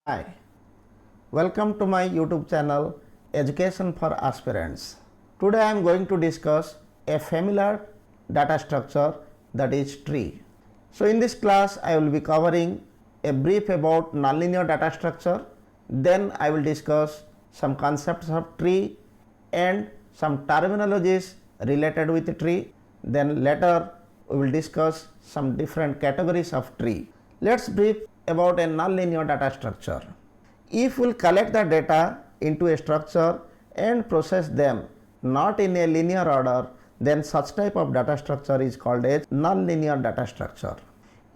Hi, welcome to my YouTube channel Education for Aspirants. Today I am going to discuss a familiar data structure, that is tree. So in this class I will be covering a brief about nonlinear data structure, then I will discuss some concepts of tree and some terminologies related with the tree, then later we will discuss some different categories of tree. Let's brief about a nonlinear data structure. If we collect the data into a structure and process them not in a linear order, then such type of data structure is called as nonlinear data structure.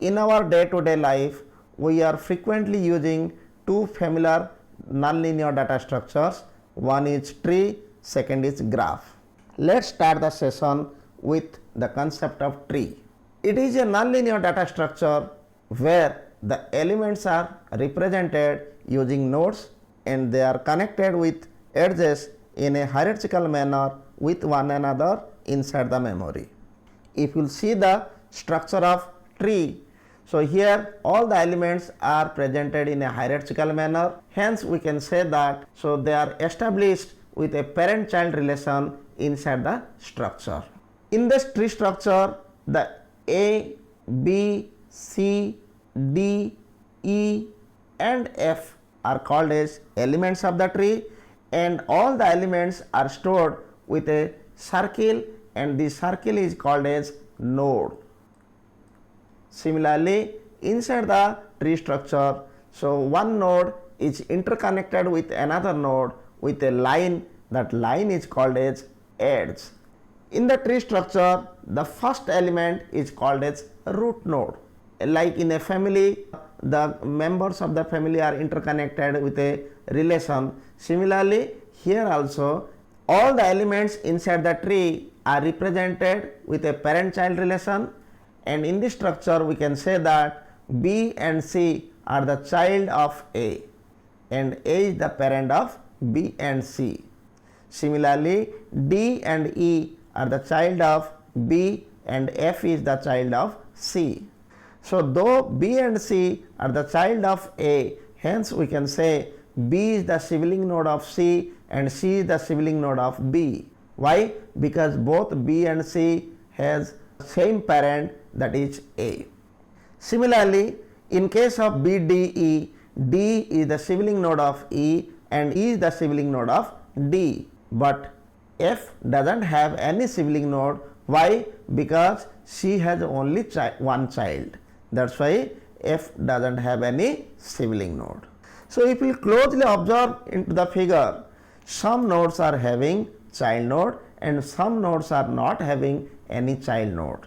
In our day-to-day life, we are frequently using two familiar nonlinear data structures. One is tree, second is graph. Let's start the session with the concept of tree. It is a nonlinear data structure where the elements are represented using nodes and they are connected with edges in a hierarchical manner with one another inside the memory. If you see the structure of tree, so here all the elements are presented in a hierarchical manner, hence we can say that so they are established with a parent-child relation inside the structure. In this tree structure, the A, B, C, D, E and F are called as elements of the tree, and all the elements are stored with a circle, and this circle is called as node. Similarly, inside the tree structure, so one node is interconnected with another node with a line, that line is called as edge. In the tree structure, the first element is called as root node. Like in a family, the members of the family are interconnected with a relation. Similarly, here also all the elements inside the tree are represented with a parent-child relation, and in this structure we can say that B and C are the child of A and A is the parent of B and C. Similarly, D and E are the child of B and F is the child of C. So though B and C are the child of A, hence we can say B is the sibling node of C and C is the sibling node of B. Why? Because both B and C has same parent, that is A. Similarly, in case of BDE, D is the sibling node of E and E is the sibling node of D. But F doesn't have any sibling node. Why? Because she has only one child. That's why F doesn't have any sibling node. So if we closely observe into the figure, some nodes are having child node and some nodes are not having any child node.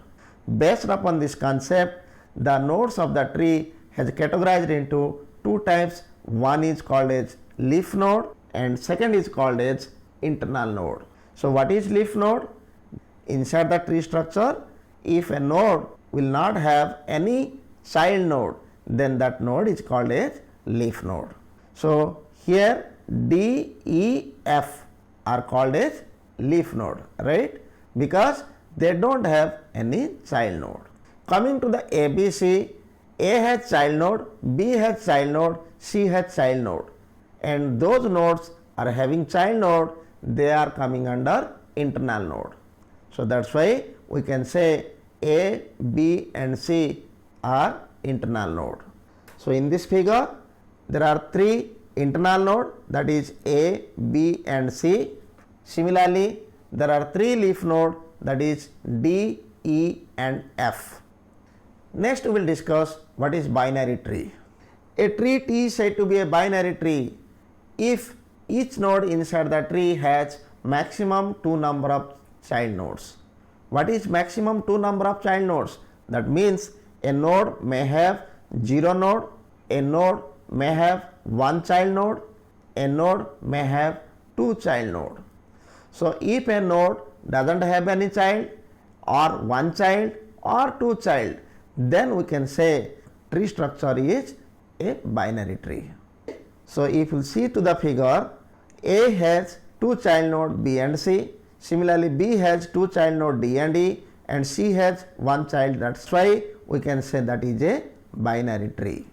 Based upon this concept, the nodes of the tree has categorized into two types. One is called as leaf node and second is called as internal node. So what is leaf node? Inside the tree structure, if a node will not have any child node, then that node is called as leaf node. So here D, E, F are called as leaf node, right? Because they don't have any child node. Coming to the ABC, A has child node, B has child node, C has child node, and those nodes are having child node, they are coming under internal node. So that's why we can say A, B and C are internal node. So in this figure there are three internal node, that is A, B and C. Similarly, there are three leaf node, that is D, E and F. Next we will discuss what is binary tree. A tree T is said to be a binary tree if each node inside the tree has maximum 2 number of child nodes. What is maximum 2 number of child nodes? That means a node may have 0 node, a node may have 1 child node, a node may have 2 child node. So if a node doesn't have any child or 1 child or 2 child, then we can say tree structure is a binary tree. So if you see to the figure, A has 2 child node B and C. Similarly, B has 2 child node D and E and C has 1 child. That's why we can say that is a binary tree.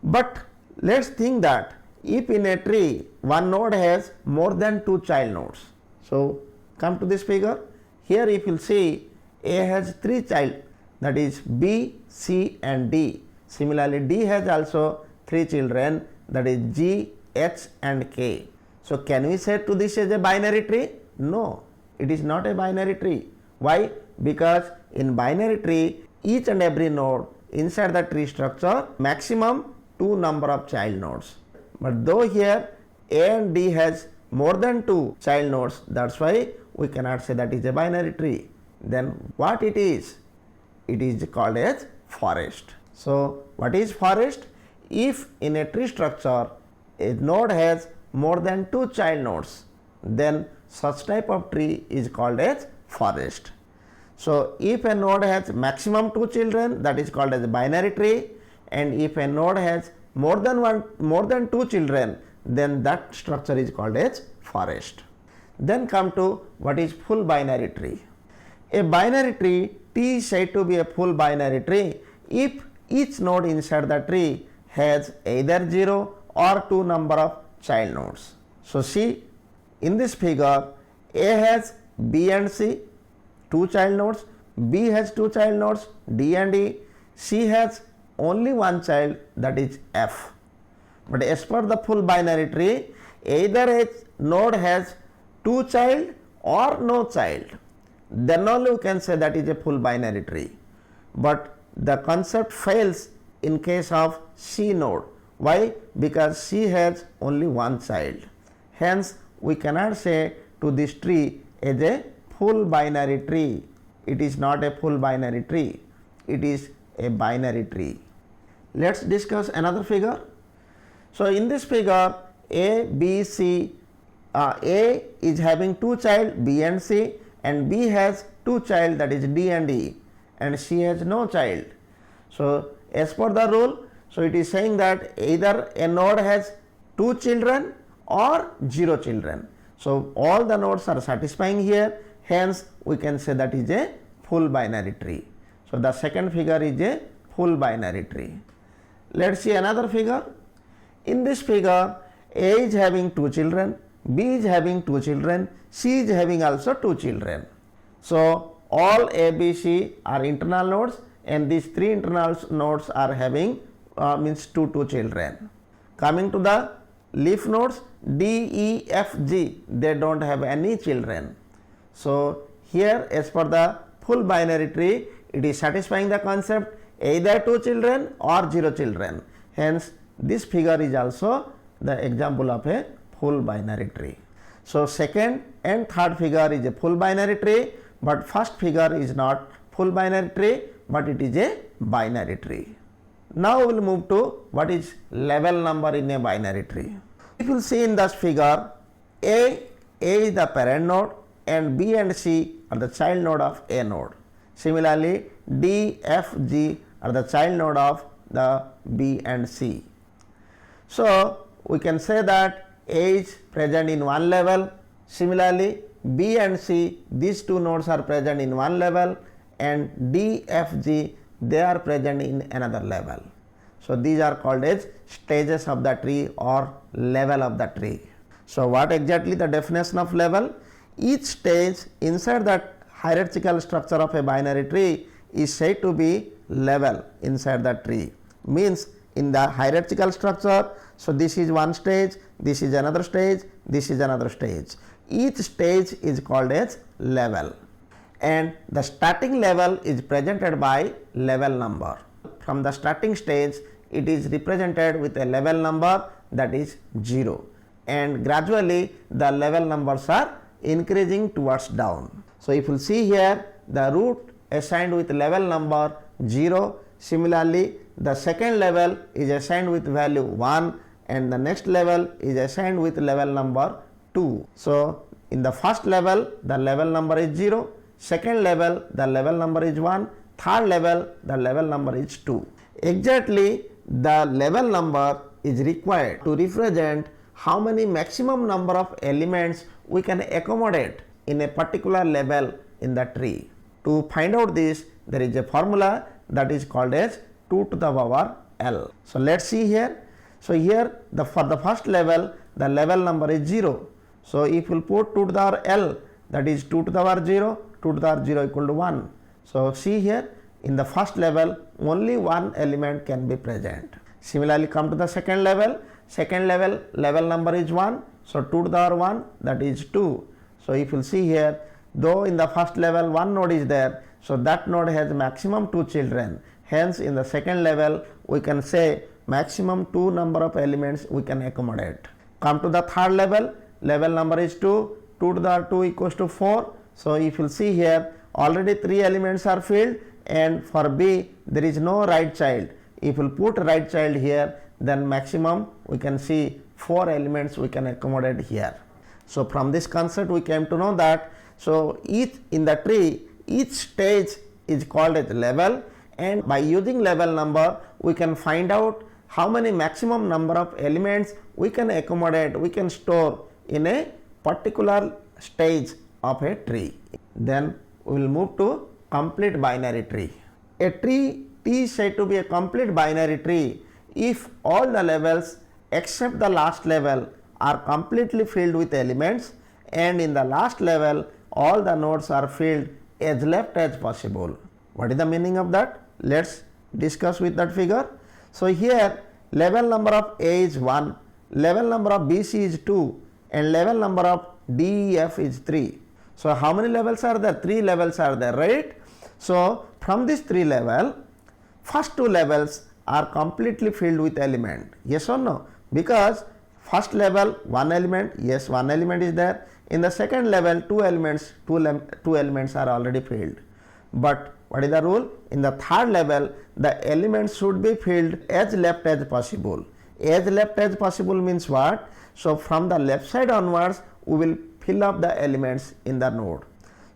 But Let's think that if in a tree one node has more than two child nodes. So come to this figure. Here if you see, A has three child, that is B, C and D. Similarly D has also three children, that is G, H and K. So can we say to this as a binary tree? No, it is not a binary tree. Why? Because in binary tree each and every node inside the tree structure maximum two number of child nodes. But though here A and D has more than two child nodes, that's why we cannot say that is a binary tree. Then what it is? It is called as forest. So what is forest? If in a tree structure a node has more than two child nodes, then such type of tree is called as forest. So if a node has maximum two children, that is called as a binary tree, and if a node has more than two children, then that structure is called as forest. Then come to what is full binary tree. A binary tree, T is said to be a full binary tree if each node inside the tree has either 0 or 2 number of child nodes. So see, in this figure, A has B and C, 2 child nodes, B has 2 child nodes, D and E, C has only one child, that is F. But as per the full binary tree, either a node has 2 child or no child, then only we can say that is a full binary tree. But the concept fails in case of C node. Why? Because C has only one child. Hence, we cannot say to this tree as a full binary tree. It is not a full binary tree. It is a binary tree. Let's discuss another figure. So in this figure, A, B, C, A is having 2 child B and C, and B has 2 child, that is D and E, and C has no child. So as per the rule, so it is saying that either a node has 2 children or 0 children. So all the nodes are satisfying here, hence we can say that is a full binary tree. So the second figure is a full binary tree. Let's see another figure. In this figure, A is having 2 children, B is having 2 children, C is having also 2 children. So all A, B, C are internal nodes, and these 3 internal nodes are having means 2 children. Coming to the leaf nodes, D, E, F, G, they don't have any children. So here as per the full binary tree, it is satisfying the concept either 2 children or 0 children. Hence this figure is also the example of a full binary tree. So second and third figure is a full binary tree, but first figure is not full binary tree, but it is a binary tree. Now we will move to what is level number in a binary tree. If you see in this figure, A is the parent node and B and C are the child node of A node. Similarly, D, F, G are the child node of the B and C. So we can say that A is present in one level. Similarly, B and C, these 2 nodes are present in one level, and D, F, G, they are present in another level. So these are called as stages of the tree or level of the tree. So what exactly the definition of level? Each stage inside that hierarchical structure of a binary tree is said to be level inside the tree. Means in the hierarchical structure, so this is one stage, this is another stage, this is another stage. Each stage is called as level, and the starting level is presented by level number. From the starting stage, it is represented with a level number, that is 0, and gradually the level numbers are increasing towards down. So if you see here, the root assigned with level number 0. Similarly, the second level is assigned with value 1, and the next level is assigned with level number 2. So in the first level, the level number is 0, second level the level number is 1, third level the level number is 2. Exactly the level number is required to represent how many maximum number of elements we can accommodate in a particular level in the tree. To find out this, there is a formula that is called as 2 to the power L. So let's see here. So here for the first level, the level number is 0. So if we put 2 to the power L, that is 2 to the power 0, 2 to the power 0 equal to 1. So see here, in the first level only one element can be present. Similarly, come to the second level. Second level number is 1. So 2 to the power 1, that is 2. So if you see here, though in the first level one node is there, so that node has maximum 2 children. Hence in the second level we can say maximum 2 number of elements we can accommodate. Come to the third level, level number is 2. 2 to the power 2 equals to 4. So if you see here, already 3 elements are filled, and for B there is no right child. If we put right child here, then maximum we can see 4 elements we can accommodate here. So from this concept we came to know that, so each in the tree, each stage is called as level, and by using level number we can find out how many maximum number of elements we can accommodate, we can store in a particular stage of a tree. Then we will move to complete binary tree. A tree T is said to be a complete binary tree if all the levels except the last level are completely filled with elements, and in the last level all the nodes are filled as left as possible. What is the meaning of that? Let's discuss with that figure. So here level number of A is 1, level number of BC is 2, and level number of DEF is 3. So how many levels are there? 3 levels are there, right? So from this 3 level, first 2 levels are completely filled with element. Yes or no? Because first level 1 element, yes, 1 element is there. In the second level 2 elements are already filled. But what is the rule? In the third level the elements should be filled as left as possible. As left as possible means what? So from the left side onwards we will fill up the elements in the node.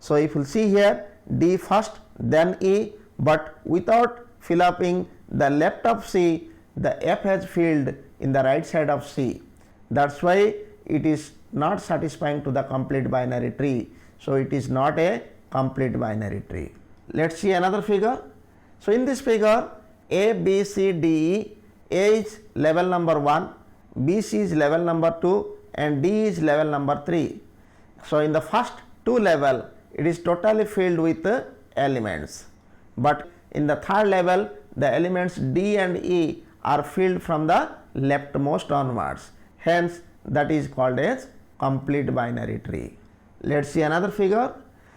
So if you see here, D first, then E, but without fill upping the left of C, the F has filled in the right side of C. That's why it is not satisfying to the complete binary tree. So it is not a complete binary tree. Let's see another figure. So in this figure, A, B, C, D, E, A is level number 1, B, C is level number 2, and D is level number 3. So in the first 2 level, it is totally filled with elements. But in the third level, the elements D and E are filled from the leftmost onwards. Hence, that is called as complete binary tree. Let's see another figure.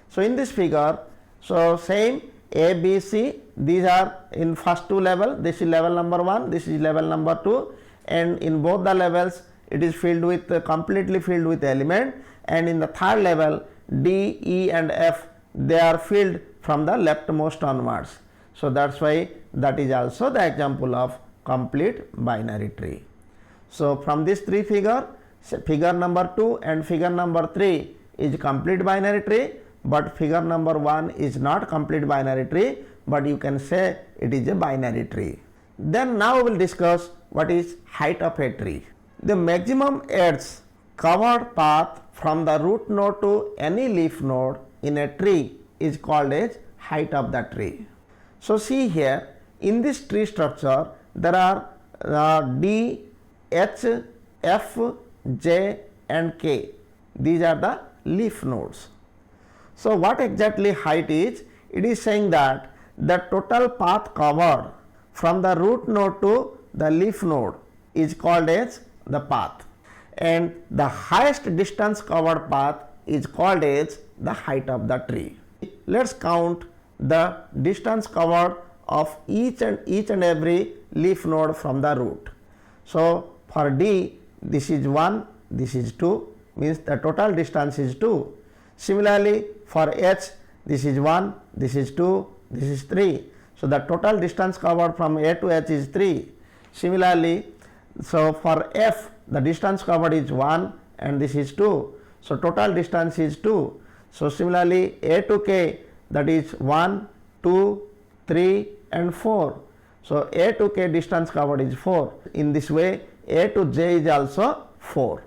So in this figure, so same A, B, C, these are in first 2 level, this is level number 1, this is level number 2, and in both the levels it is filled with completely filled with element, and in the third level D, E and F, they are filled from the leftmost onwards. So that's why that is also the example of complete binary tree. So from this 3 figure, figure number 2 and figure number 3 is complete binary tree, but figure number 1 is not complete binary tree, but you can say it is a binary tree. Then now we will discuss what is height of a tree. The maximum edge covered path from the root node to any leaf node in a tree is called as height of the tree. So see here, in this tree structure there are D, H, F, J and K. These are the leaf nodes. So what exactly height is? It is saying that the total path covered from the root node to the leaf node is called as the path, and the highest distance covered path is called as the height of the tree. Let's count the distance covered of each and every leaf node from the root. So for D, this is 1, this is 2, means the total distance is 2. Similarly for H, this is 1, this is 2, this is 3. So the total distance covered from A to H is 3. Similarly, so for F, the distance covered is 1 and this is 2. So total distance is 2. So similarly A to K, that is 1, 2, 3 and 4. So A to K distance covered is 4. In this way A to J is also 4.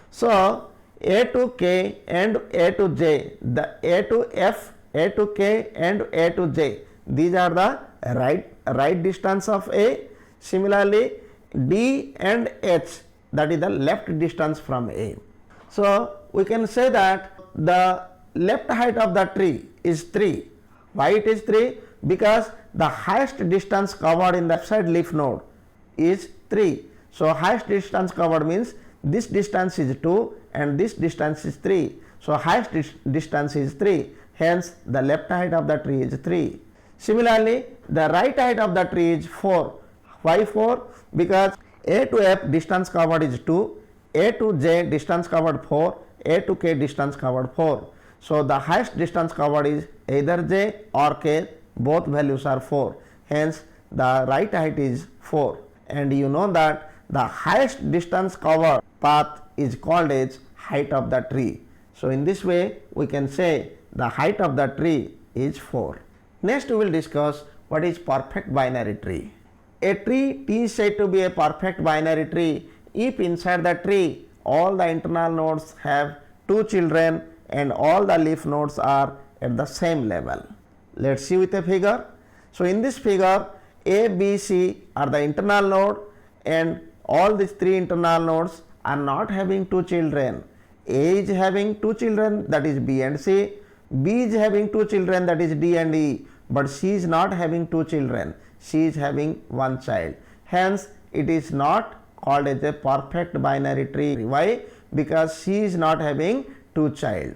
So A to K and A to J, the A to F, A to K and A to J, these are the right distance of A. Similarly D and H, that is the left distance from A. So we can say that the left height of the tree is 3. Why it is 3? Because the highest distance covered in the left side leaf node is 3. So highest distance covered means this distance is 2 and this distance is 3. So highest distance is 3. Hence the left height of the tree is 3. Similarly, the right height of the tree is 4. Why 4? Because A to F distance covered is 2, A to J distance covered 4, A to K distance covered 4. So the highest distance covered is either J or K, both values are 4. Hence the right height is 4. And you know that the highest distance covered path is called as height of the tree. So in this way we can say the height of the tree is 4. Next we will discuss what is perfect binary tree. A tree is said to be a perfect binary tree if inside the tree all the internal nodes have 2 children and all the leaf nodes are at the same level. Let's see with a figure. So in this figure, A, B, C are the internal node and all these 3 internal nodes are not having 2 children. A is having 2 children, that is B and C. B is having 2 children, that is D and E. But C is not having 2 children. She is having 1 child. Hence it is not called as a perfect binary tree. Why? Because C is not having 2 child.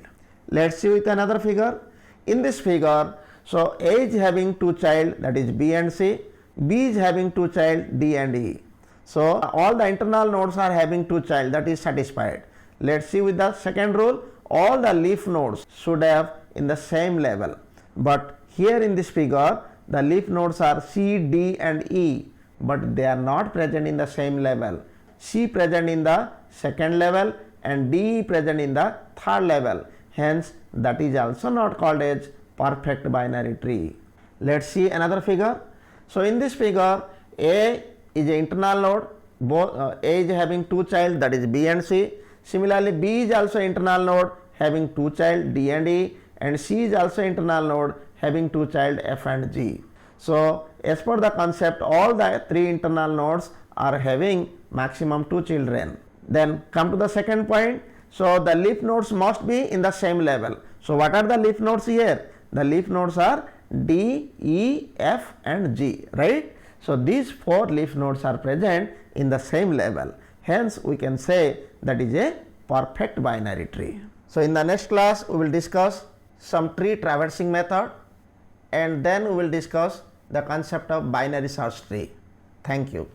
Let's see with another figure. In this figure, so A is having 2 child, that is B and C. B is having 2 child, D and E. So all the internal nodes are having 2 child, that is satisfied. Let's see with the second rule. All the leaf nodes should have in the same level. But here in this figure, the leaf nodes are C, D and E, but they are not present in the same level. C present in the second level and D present in the third level. Hence that is also not called as perfect binary tree. Let's see another figure. So in this figure, A is an internal node. Both A is having 2 child, that is B and C. Similarly, B is also internal node having 2 child, D and E, and C is also internal node having 2 child, F and G. So as per the concept, all the 3 internal nodes are having maximum 2 children. Then come to the second point. So the leaf nodes must be in the same level. So what are the leaf nodes here? The leaf nodes are D, E, F and G, right? So these 4 leaf nodes are present in the same level. Hence we can say that is a perfect binary tree. So in the next class we will discuss some tree traversing method and then we will discuss the concept of binary search tree. Thank you.